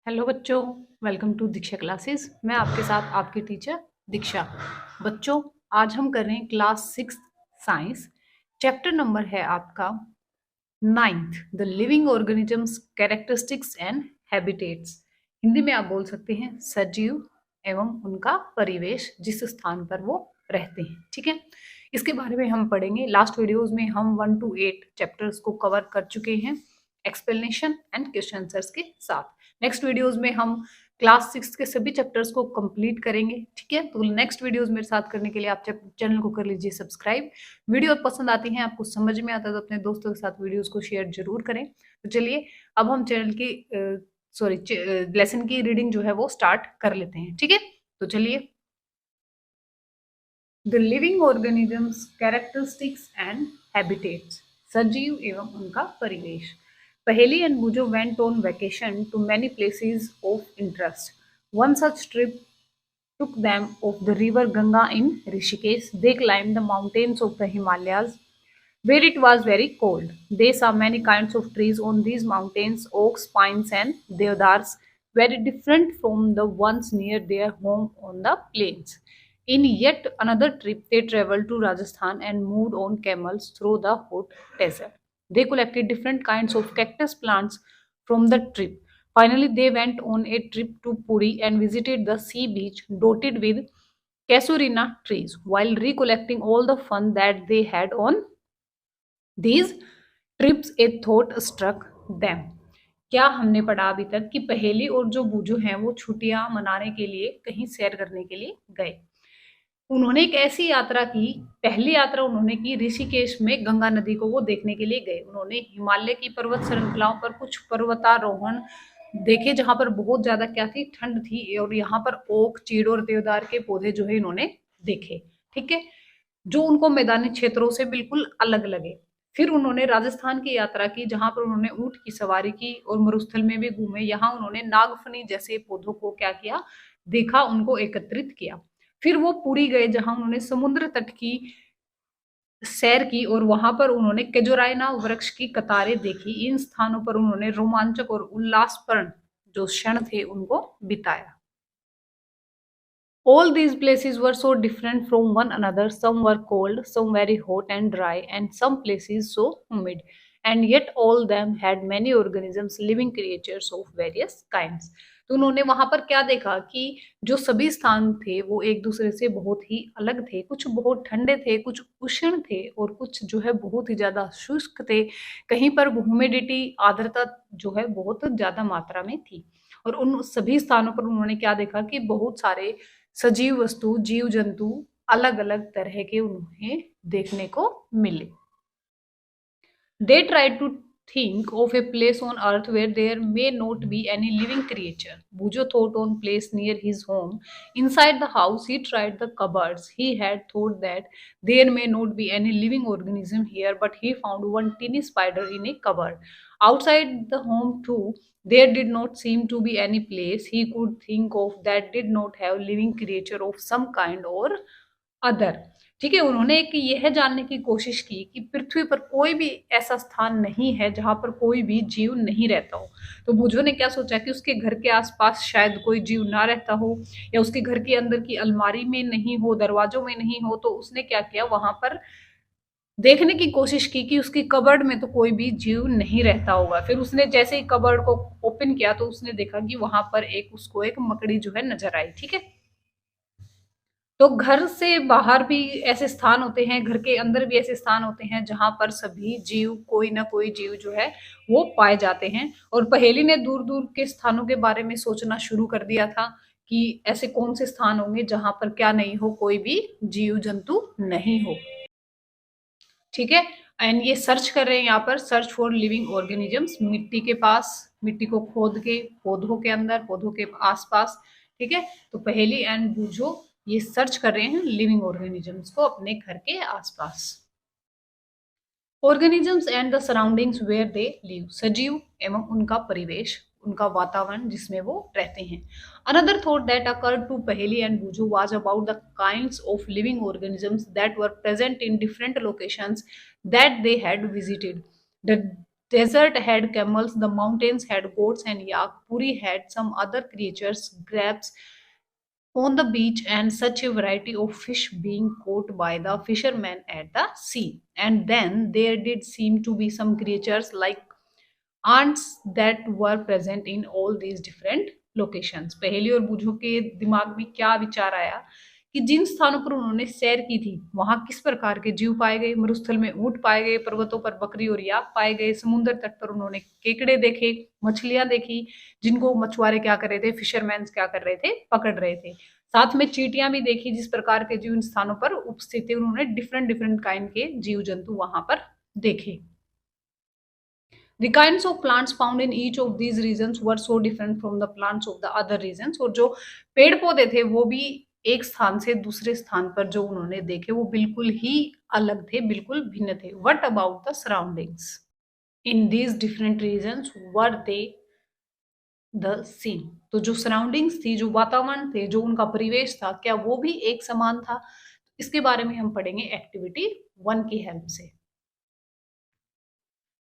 Hello बच्चों, welcome to Diksha classes. मैं आपके साथ आपकी टीचर दीक्षा। बच्चों, आज हम कर रहे हैं क्लास 6 साइंस। चैप्टर नंबर है आपका 9th, the living organisms characteristics and habitats. Hindi में आप बोल सकते हैं सजीव एवं उनका परिवेश, जिस स्थान पर वो रहते हैं। ठीक है, इसके बारे में हम पढ़ेंगे। लास्ट वीडियोस में हम 1 to 8 चैप्टर्स को कवर कर चुके हैं एक्सप्लेनेशन एंड क्वेश्चन आंसर्स के साथ। नेक्स्ट वीडियोस में हम क्लास 6 के सभी चैप्टर्स को कंप्लीट करेंगे। ठीक है, तो नेक्स्ट वीडियोस मेरे साथ करने के लिए आप चैनल को कर लीजिए सब्सक्राइब। वीडियो पसंद आती है, आपको समझ में आता है तो अपने दोस्तों के साथ वीडियोस को शेयर जरूर करें। तो चलिए अब हम चैनल की लेसन की रीडिंग जो है वो स्टार्ट कर लेते हैं। ठीक है, तो चलिए। The living organisms characteristics and habitats, सजीव एवं उनका परिवेश। Paheli and Bujo went on vacation to many places of interest. One such trip took them off the river Ganga in Rishikesh. They climbed the mountains of the Himalayas, where it was very cold. They saw many kinds of trees on these mountains, oaks, pines, and deodars, very different from the ones near their home on the plains. In yet another trip, they traveled to Rajasthan and moved on camels through the hot desert. They collected different kinds of cactus plants from the trip. Finally, they went on a trip to Puri and visited the sea beach dotted with casuarina trees. While recollecting all the fun that they had on these trips, a thought struck them. क्या हमने पढ़ा अभी तक कि पहेली और जो बूझो हैं वो छुट्टियां मनाने के लिए कहीं सैर करने के लिए गए। उन्होंने एक ऐसी यात्रा की, पहली यात्रा उन्होंने की ऋषिकेश में गंगा नदी को वो देखने के लिए गए। उन्होंने हिमालय की पर्वत श्रृंखलाओं पर कुछ पर्वतारोहण देखे जहां पर बहुत ज्यादा क्या थी, ठंड थी, और यहाँ पर ओक, चीड़ और देवदार के पौधे जो है इन्होंने देखे। ठीक है, जो उनको मैदानी क्षेत्रों से बिल्कुल अलग लगे। फिर उन्होंने राजस्थान की यात्रा की, जहां पर उन्होंने ऊंट की सवारी की और मरुस्थल में भी घूमे। यहाँ उन्होंने नागफनी जैसे पौधों को क्या किया, देखा, उनको एकत्रित किया। फिर वो पुरी गए, जहां उन्होंने समुद्र तट की सैर की और वहां पर उन्होंने केजोराइना वृक्ष की कतारें देखी। इन स्थानों पर उन्होंने रोमांचक और उल्लासपूर्ण जो क्षण थे उनको बिताया। All these places were so different from one another. Some were cold, some very hot and dry, and some places so humid. And yet all them had many organisms, living creatures of various kinds. तो उन्होंने वहां पर क्या देखा कि जो सभी स्थान थे वो एक दूसरे से बहुत ही अलग थे। कुछ बहुत ठंडे थे, कुछ उष्ण थे, और कुछ जो है बहुत ही ज्यादा शुष्क थे। कहीं पर ह्यूमिडिटी, आर्द्रता जो है बहुत ज्यादा मात्रा में थी। और उन सभी स्थानों पर उन्होंने क्या देखा कि बहुत सारे सजीव वस्तु, जीव जंतु अलग अलग तरह के उन्हें देखने को मिले। They tried to think of a place on earth where there may not be any living creature. Bujo thought on place near his home. Inside the house, he tried the cupboards. He had thought that there may not be any living organism here, but he found one teeny spider in a cupboard. Outside the home, too, there did not seem to be any place he could think of that did not have living creature of some kind or other. ठीक है, उन्होंने एक यह जानने की कोशिश की कि पृथ्वी पर कोई भी ऐसा स्थान नहीं है जहां पर कोई भी जीव नहीं रहता हो। तो बुझो ने क्या सोचा कि उसके घर के आसपास शायद कोई जीव ना रहता हो, या उसके घर के अंदर की अलमारी में नहीं हो, दरवाजों में नहीं हो। तो उसने क्या किया, वहां पर देखने की कोशिश की कि उसकी कबर्ड में तो कोई भी जीव नहीं रहता होगा। फिर उसने जैसे ही कबर्ड को ओपन किया तो उसने देखा कि वहां पर उसको एक मकड़ी जो है नजर आई। ठीक है, तो घर से बाहर भी ऐसे स्थान होते हैं, घर के अंदर भी ऐसे स्थान होते हैं जहां पर सभी जीव, कोई ना कोई जीव जो है वो पाए जाते हैं। और पहेली ने दूर दूर के स्थानों के बारे में सोचना शुरू कर दिया था कि ऐसे कौन से स्थान होंगे जहां पर क्या नहीं हो, कोई भी जीव जंतु नहीं हो। ठीक है, एंड ये सर्च कर रहे हैं यहाँ पर, सर्च फॉर लिविंग ऑर्गेनिजम्स, मिट्टी के पास, मिट्टी को खोद के, पौधों के अंदर, पौधों के आसपास। ठीक है, तो पहेली एंड बूझो ये सर्च कर रहे हैं लिविंग ऑर्गेनिजम्स को अपने घर के आसपास। Organisms and the surroundings where they live, सजीव एवं उनका परिवेश, उनका वातावरण जिसमें वो रहते हैं। Another thought that occurred to Paheli and Boojho was about the kinds of living organisms that were present in different locations that they had visited. desert had camels, the mountains had goats and yak, Puri had some other creatures, crabs on the beach, and such a variety of fish being caught by the fishermen at the sea. And then there did seem to be some creatures like ants that were present in all these different locations. पहेली और बूझों के दिमाग में क्या विचार आया कि जिन स्थानों पर उन्होंने सैर की थी वहां किस प्रकार के जीव पाए गए। मरुस्थल में ऊंट पाए गए, पर्वतों पर बकरी और याक पाए गए, समुद्र तट पर उन्होंने केकड़े देखे, मछलियां देखी जिनको मछुआरे क्या कर रहे थे, फिशरमैन क्या कर रहे थे, पकड़ रहे थे। साथ में चींटियां भी देखी, जिस प्रकार के जीव इन स्थानों पर उपस्थित थे उन्होंने डिफरेंट डिफरेंट काइंड के जीव जंतु वहां पर देखे। The kinds of plants found in each of these regions were so different from the plants of the other regions। और जो पेड़ पौधे थे वो भी एक स्थान से दूसरे स्थान पर जो उन्होंने देखे वो बिल्कुल ही अलग थे, बिल्कुल भिन्न थे। What about the surroundings in these different regions, were they the same? तो जो सराउंडिंग्स थी, जो वातावरण थे, जो उनका परिवेश था, क्या वो भी एक समान था? इसके बारे में हम पढ़ेंगे एक्टिविटी 1 की हेल्प से।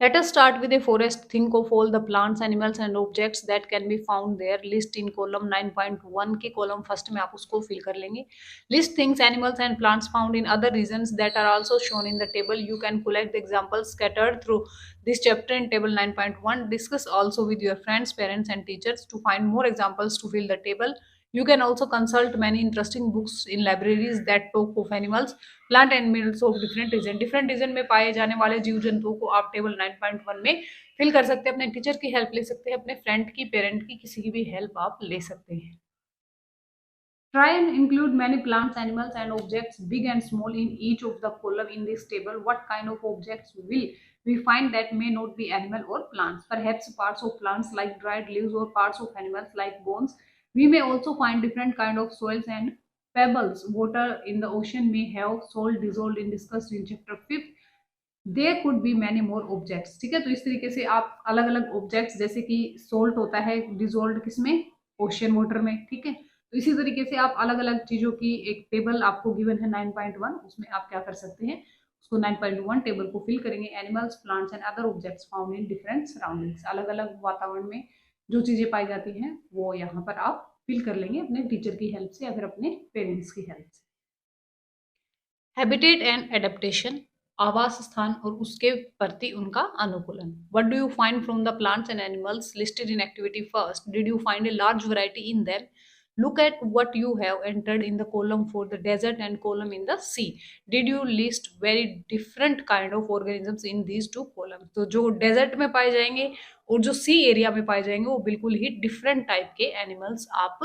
Let us start with a forest. Think of all the plants, animals and objects that can be found there. List in column 9.1 के column first में आप उसको fill कर लेंगे। List things, animals and plants found in other regions that are also shown in the table. You can collect the examples scattered through this chapter in table 9.1. Discuss also with your friends, parents and teachers to find more examples to fill the table. You can also consult many interesting books in libraries that talk of animals, plant animals of different region में पाए जाने वाले जीव जंतुओं को आप table 9.1 में fill कर सकते हैं। अपने टीचर की हेल्प ले सकते हैं, अपने फ्रेंड की, पेरेंट की, किसी की भी हेल्प आप ले सकते हैं। Try and include many plants, animals and objects, big and small, in each of the column in this table. What kind of objects will we find that may not be animal or plants? Perhaps parts of plants like dried leaves, or parts of animals like bones. We may also find different kind of soils and pebbles. Water in the ocean may have salt dissolved in discussed in chapter 5th. There could be many more objects. ठीक है, तो इस तरीके से आप अलग अलग objects, जैसे कि सोल्ट होता है डिजोल्व किसमें, ओशियन वाटर में। ठीक है, तो इसी तरीके से आप अलग अलग चीजों की एक टेबल आपको गिवन है 9.1, उसमें आप क्या कर सकते हैं, उसको 9.1 टेबल को फिल करेंगे। Animals, plants and other objects found in different surroundings, अलग अलग वातावरण में जो चीजें पाई जाती हैं वो यहाँ पर आप फिल कर लेंगे अपने टीचर की हेल्प से या फिर अपने पेरेंट्स की हेल्प से। हैबिटेट एंड एडेप्टेशन, आवास स्थान और उसके प्रति उनका अनुकूलन। What do you find from the plants and animals listed in activity first? Did you find a large variety in them? Look at what you have entered in the column for the desert and column in the sea. Did you list very different kind of organisms in these two columns? तो जो desert में पाए जाएंगे और जो सी area में पाए जाएंगे वो बिल्कुल ही डिफरेंट टाइप के एनिमल्स आप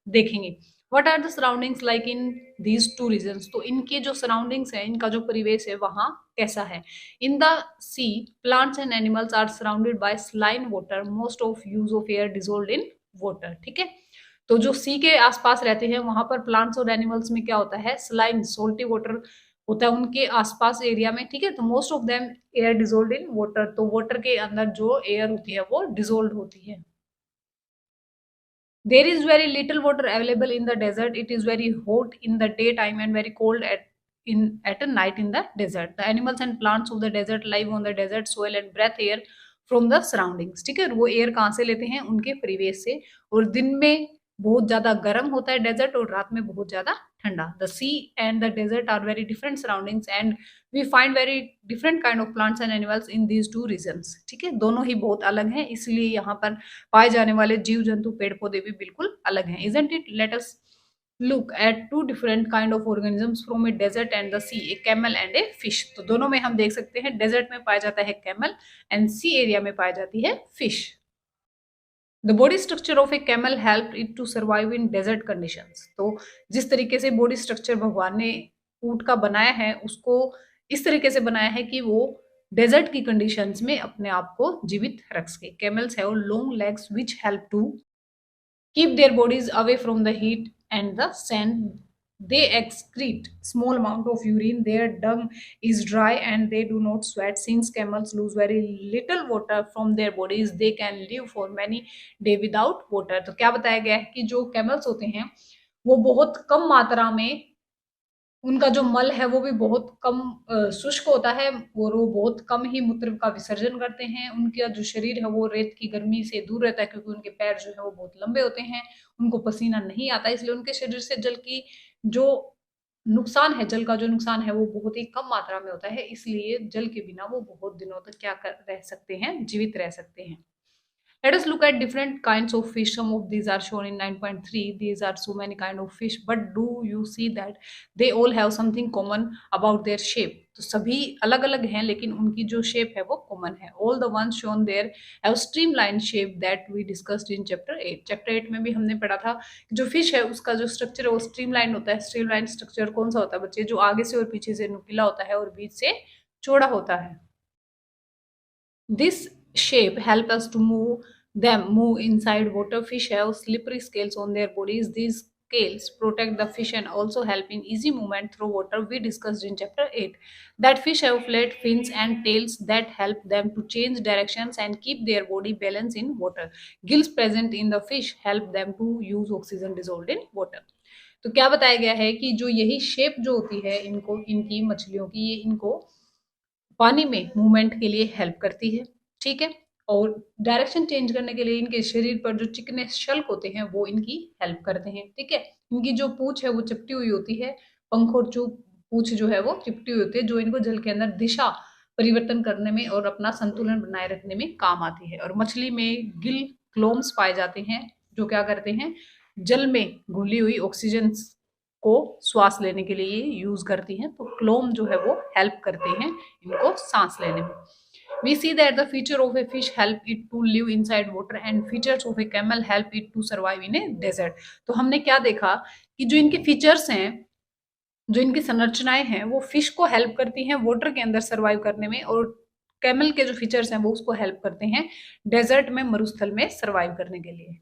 देखेंगे। What are the surroundings like in these two regions, तो इनके जो सराउंडिंग्स है, इनका जो परिवेश है वहां कैसा है। In the sea plants and animals are surrounded by saline water, most of use of air dissolve in water. ठीक है, तो जो सी के आसपास रहते हैं वहां पर प्लांट्स और एनिमल्स में क्या होता है, स्लाइन सोल्टी वाटर होता है उनके आसपास एरिया में। ठीक है, तो most of them air dissolve in water, तो वाटर के अंदर जो एयर होती है वो डिजोल्व होती है। There is very little water available in the desert. It is very hot in the daytime and very cold at a night in the desert. The animals and plants of the desert live on the desert soil and breathe air from the surroundings। ठीक है, वो air कहाँ से लेते हैं, उनके परिवेश से। और दिन में बहुत ज्यादा गर्म होता है डेजर्ट और रात में बहुत ज्यादा ठंडा। The sea and the desert are very different surroundings and we find very different kind of plants and animals in these two regions. ठीक है, दोनों ही बहुत अलग हैं, इसलिए यहाँ पर पाए जाने वाले जीव जंतु पेड़ पौधे भी बिल्कुल अलग हैं। Isn't it? Let us look at two different kind of organisms from a desert and the sea, a camel and a fish। तो दोनों में हम देख सकते हैं, डेजर्ट में पाया जाता है कैमल एंड सी एरिया में पाई जाती है fish. The body structure of a camel help it to survive in desert conditions. तो जिस तरीके से बॉडी स्ट्रक्चर भगवान ने ऊंट का बनाया है उसको इस तरीके से बनाया है कि वो डेजर्ट की कंडीशंस में अपने आप को जीवित रख सके। Camels have long legs which help to keep their bodies away from the heat and the sand. They excrete small amount of urine. Their dung is dry and they do not sweat. Since camels lose very little water from their bodies, they can live for many day without water। तो क्या बताया गया है कि जो camels होते हैं वो बहुत कम मात्रा में उनका जो मल है वो भी बहुत कम शुष्क होता है और वो बहुत कम ही मूत्र का विसर्जन करते हैं। उनका जो शरीर है वो रेत की गर्मी से दूर रहता है क्योंकि उनके पैर जो है वो बहुत लंबे होते हैं। उनको पसीना नहीं आता, इसलिए उनके शरीर से जल की जो नुकसान है, जल का जो नुकसान है वो बहुत ही कम मात्रा में होता है, इसलिए जल के बिना वो बहुत दिनों तक क्या कर रह सकते हैं, जीवित रह सकते हैं। Let us look at different kinds of fish. Some of these are shown in 9.3. These are so many kind of fish, but do you see that they all have something common about their shape? तो सभी अलग अलग हैं लेकिन उनकी जो shape है वो कॉमन है। All the ones shown there have streamlined shape that we discussed in chapter 8. Chapter 8 में भी हमने पढ़ा था कि जो फिश है उसका जो स्ट्रक्चर है वो स्ट्रीमलाइन होता है। स्ट्रीमलाइन स्ट्रक्चर कौन सा होता है बच्चे? जो आगे से और पीछे से नुकीला होता है और बीच से चौड़ा होता है। This shape help us to move inside water. Fish have slippery scales on their bodies. These scales protect the fish and also help in easy movement through water. We discussed in chapter 8 that fish have flat fins and tails that help them to change directions and keep their body balance in water. Gills present in the fish help them to use oxygen dissolved in water. तो क्या बताया गया है कि जो यही shape जो होती है इनको, इनकी मछलियों की, ये इनको पानी में मूवमेंट के लिए हेल्प करती है। ठीक है, और डायरेक्शन चेंज करने के लिए इनके शरीर पर जो चिकने शल्क होते हैं वो इनकी हेल्प करते हैं। ठीक है, इनकी जो पूंछ है वो चिपटी हुई होती है, पंख और जो पूंछ जो है वो चिपटी हुई होती है, जो इनको जल के अंदर दिशा परिवर्तन करने में और अपना संतुलन बनाए रखने में काम आती है। और मछली में गिल क्लोम्स पाए जाते हैं जो क्या करते हैं, जल में घुली हुई ऑक्सीजन को श्वास लेने के लिए यूज करती हैं। तो क्लोम जो है वो हेल्प करते हैं इनको सांस लेने में। We see that the feature of a fish help it to live inside water and features of a camel help it to survive in a desert. तो हमने क्या देखा कि जो इनके फीचर्स हैं, जो इनकी संरचनाएं हैं वो फिश को हेल्प करती हैं वाटर के अंदर सर्वाइव करने में, और कैमल के जो फीचर्स हैं वो उसको हेल्प करते हैं डेजर्ट में, मरुस्थल में सर्वाइव करने के लिए।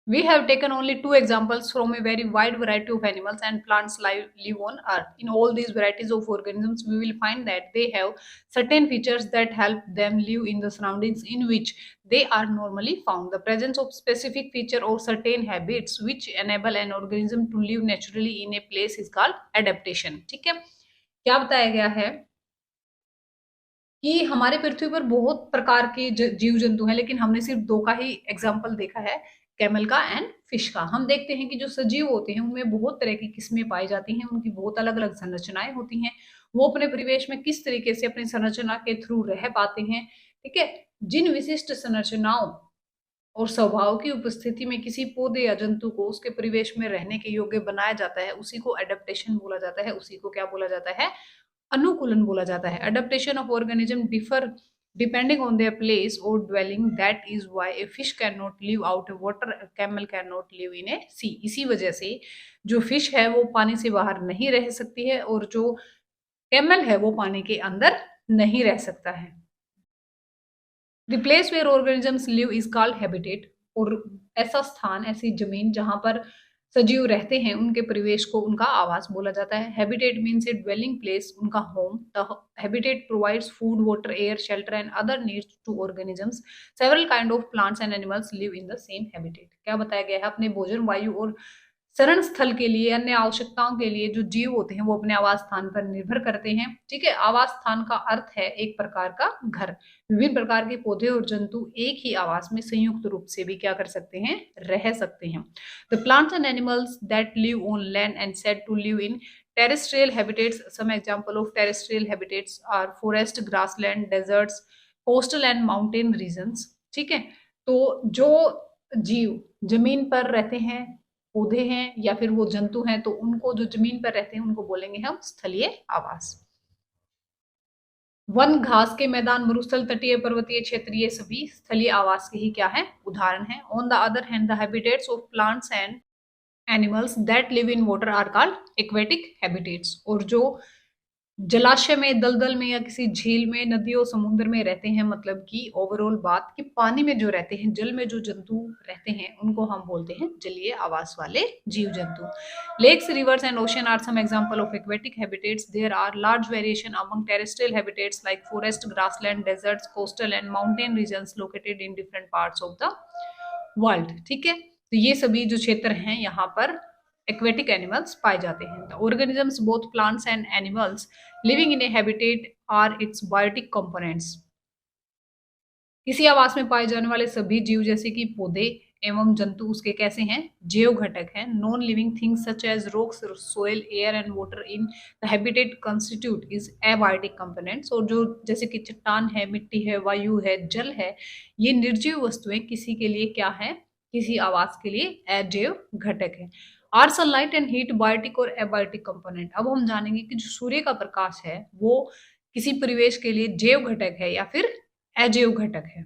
We have taken only two examples from a very wide variety of animals and plants live on Earth. In all these varieties of organisms, we will find that they have certain features that help them live in the surroundings in which they are normally found. The presence of specific feature or certain habits which enable an organism to live naturally in a place is called adaptation. ठीक है, क्या बताया गया है कि हमारे पृथ्वी पर बहुत प्रकार के जीव जंतु हैं, लेकिन हमने सिर्फ दो का ही एग्जाम्पल देखा है, कैमल का एंड फिश का। हम देखते हैं कि जो सजीव होते हैं उनमें बहुत तरह की किस्में पाई जाती हैं, उनकी बहुत अलग अलग संरचनाएं होती हैं, वो अपने परिवेश में किस तरीके से अपनी संरचना के थ्रू रह पाते हैं। ठीक है, जिन विशिष्ट संरचनाओं और स्वभाव की उपस्थिति में किसी पौधे या जंतु को उसके परिवेश में रहने के योग्य बनाया जाता है उसी को एडेप्टेशन बोला जाता है, उसी को क्या बोला जाता है, अनुकूलन बोला जाता है। Adaptation of organism differ depending on their place or dwelling. That is why a fish cannot live out of water, a camel cannot live in a sea. इसी वजह से जो फिश है वो पानी से बाहर नहीं रह सकती है और जो कैमल है वो पानी के अंदर नहीं रह सकता है। The place where organisms live is called habitat. और ऐसा स्थान, ऐसी जमीन जहां पर सजीव रहते हैं उनके परिवेश को उनका आवास बोला जाता है। हैबिटेट मीन्स ए ड्वेलिंग प्लेस, उनका home. The habitat provides food, water, air, shelter and other needs to organisms. Several kind of plants and animals live in the same habitat. क्या बताया गया है, अपने भोजन, वायु और शरण स्थल के लिए, अन्य आवश्यकताओं के लिए जो जीव होते हैं वो अपने आवास स्थान पर निर्भर करते हैं। ठीक है, आवास स्थान का अर्थ है एक प्रकार का घर। विभिन्न प्रकार के पौधे और जंतु एक ही आवास में संयुक्त रूप से भी क्या कर सकते हैं, रह सकते हैं। The plants and animals that live on land and said to live in terrestrial habitats. Some example of terrestrial habitats are forest, grassland, deserts, coastal and mountain regions. ठीक है, तो जो जीव जमीन पर रहते हैं, पौधे हैं या फिर वो जंतु हैं, तो उनको जो जमीन पर रहते हैं उनको बोलेंगे हम स्थलीय आवास। वन, घास के मैदान, मरुस्थल, तटीय, पर्वतीय क्षेत्र, ये सभी स्थलीय आवास के ही क्या है, उदाहरण है। On the other hand the habitats of plants and animals that live in water are called aquatic habitats. और जो जलाशय में, दलदल में या किसी झील में, नदियों, समुद्र में रहते हैं, मतलब कि ओवरऑल बात कि पानी में जो रहते हैं, जल में जो जंतु रहते हैं उनको हम बोलते हैं जलीय आवास वाले जीव जंतु। Lakes, rivers and ocean are some example of aquatic habitats. There are large variation among terrestrial habitats like forest, grassland, deserts, coastal and mountain regions located in different parts of the world. ठीक है, तो ये सभी जो क्षेत्र हैं यहाँ पर aquatic animals पाए जाते हैं. The organisms, both plants and animals living in a habitat, are its biotic components. किसी आवास में पाए जाने वाले सभी जीव जैसे कि पौधे एवं जंतु उसके कैसे हैं, जैव घटक हैं. Non living things such as rocks, soil, air and water in the habitat constitute is abiotic components. और जो जैसे कि चट्टान है, मिट्टी है, वायु है, जल है, ये निर्जीव वस्तुएं किसी के लिए क्या है, किसी आवास के लिए अजैव घटक है. Are sunlight and heat biotic और एबायोटिक कंपोनेंट. अब हम जानेंगे कि जो सूर्य का प्रकाश है वो किसी परिवेश के लिए जैव घटक है या फिर अजैव घटक है.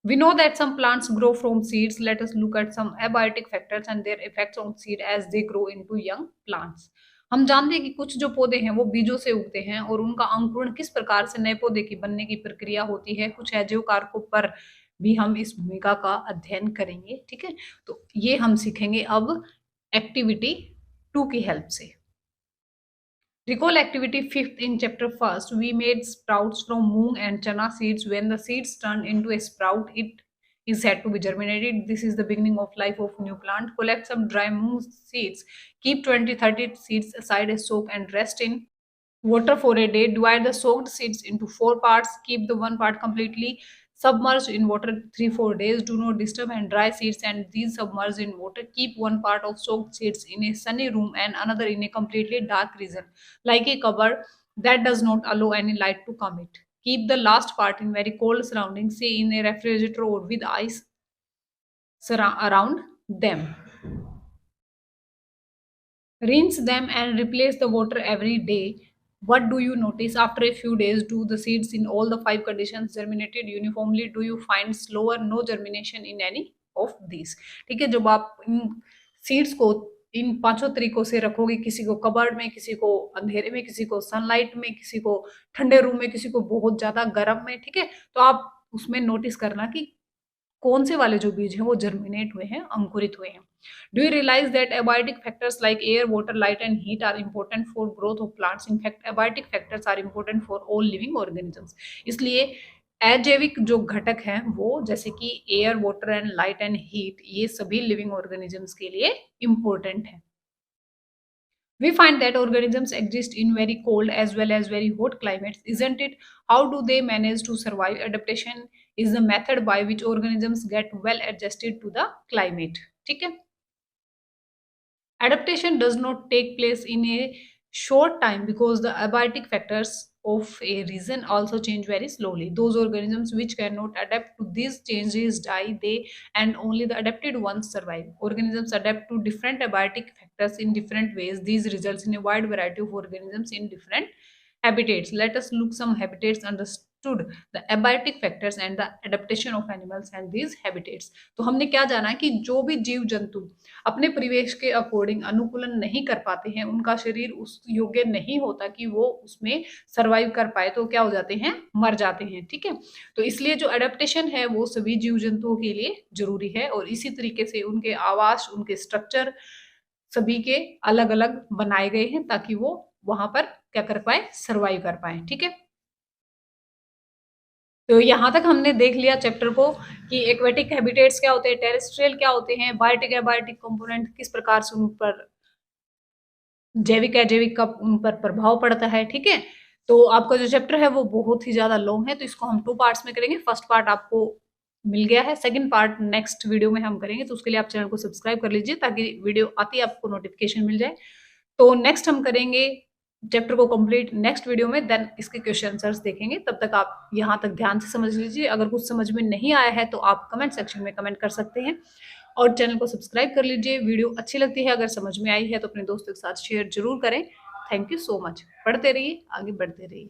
We know that some plants grow from seeds. Let us look at some abiotic factors and their effects on seed as they grow into young plants. हम जानते हैं कि कुछ जो पौधे हैं वो बीजों से उगते हैं और उनका अंकुरण किस प्रकार से नए पौधे की बनने की प्रक्रिया होती है. कुछ अजैव कारकों पर भी हम इस भूमिका का अध्ययन करेंगे. ठीक है, तो ये हम सीखेंगे अब एक्टिविटी 2 की हेल्प से. Recall activity 5th in chapter 1st. We made sprouts from moong and chana seeds. When the seeds turn into a sprout, it is said to be germinated. This is the beginning of life of new plant. Collect some dry moong seeds. Keep 20-30 seeds aside as soak and rest in water for a day. Divide the soaked seeds into 4 parts. Keep the one part completely submerged in water 3-4 days. Do not disturb and dry seeds and these submerged in water. Keep one part of soaked seeds in a sunny room and another in a completely dark region, like a cupboard that does not allow any light to come it. Keep the last part in very cold surroundings, say in a refrigerator or with ice around them. Rinse them and replace the water every day. What do you notice after a few days? Do the seeds in all the 5 conditions germinated uniformly? Do you find slower no germination in any of these? ठीक है, जब आप इन seeds को इन पांचों तरीकों से रखोगे, किसी को कबर्ड में, किसी को अंधेरे में, किसी को सनलाइट में, किसी को ठंडे रूम में, किसी को बहुत ज्यादा गर्म में, ठीक है, तो आप उसमें नोटिस करना कि कौन से वाले जो बीज हैं वो जर्मिनेट हुए हैं, अंकुरित हुए हैं. Do you realise that abiotic factors like air, water, light and heat are important for growth of plants. In fact abiotic factors are important for all living organisms. इसलिए अजैविक जो घटक हैं वो जैसे कि air, water and light and heat, ये सभी लिविंग ऑर्गेनिजम्स के लिए इंपॉर्टेंट है. We find that organisms exist in very cold as well as very hot climates, isn't it? How do they manage to survive? Adaptation is the method by which organisms get well adjusted to the climate. ठीक है, adaptation does not take place in a short time because the abiotic factors of a region also change very slowly. Those organisms which cannot adapt to these changes die, they and only the adapted ones survive. Organisms adapt to different abiotic factors in different ways. These results in a wide variety of organisms in different habitats. Let us look some habitats understood, the abiotic factors and the adaptation of animals and these habitats. तो हमने क्या जाना कि जो भी जीव जंतु अपने परिवेश के अकॉर्डिंग अनुकूलन नहीं कर पाते हैं, उनका शरीर उस योग्य नहीं होता कि वो उसमें सरवाइव कर पाए, तो क्या हो जाते हैं, मर जाते हैं. ठीक है, तो इसलिए जो अडेप्टेशन है वो सभी जीव जंतुओं के लिए जरूरी है और इसी तरीके से उनके आवास, उनके स्ट्रक्चर सभी के अलग अलग बनाए गए हैं ताकि वो वहां पर क्या कर पाए, सरवाइव कर पाए. ठीक है, तो यहाँ तक हमने देख लिया चैप्टर को कि एक्वेटिक हैबिटेट्स क्या होते हैं, टेरेस्ट्रियल क्या होते हैं, बायोटिक एबायोटिक कंपोनेंट किस प्रकार से उन पर जैविक अजैविक का उन पर प्रभाव पड़ता है. ठीक है, तो आपका जो चैप्टर है वो बहुत ही ज्यादा लॉन्ग है, तो इसको हम 2 पार्ट्स में करेंगे. फर्स्ट पार्ट आपको मिल गया है, सेकंड पार्ट नेक्स्ट वीडियो में हम करेंगे, तो उसके लिए आप चैनल को सब्सक्राइब कर लीजिए ताकि वीडियो आती है आपको नोटिफिकेशन मिल जाए. तो नेक्स्ट हम करेंगे चैप्टर को कंप्लीट नेक्स्ट वीडियो में, देन इसके क्वेश्चन आंसर्स देखेंगे. तब तक आप यहाँ तक ध्यान से समझ लीजिए. अगर कुछ समझ में नहीं आया है तो आप कमेंट सेक्शन में कमेंट कर सकते हैं और चैनल को सब्सक्राइब कर लीजिए. वीडियो अच्छी लगती है, अगर समझ में आई है तो अपने दोस्तों के साथ शेयर जरूर करें. Thank you so much. पढ़ते रहिए, आगे बढ़ते रहिए.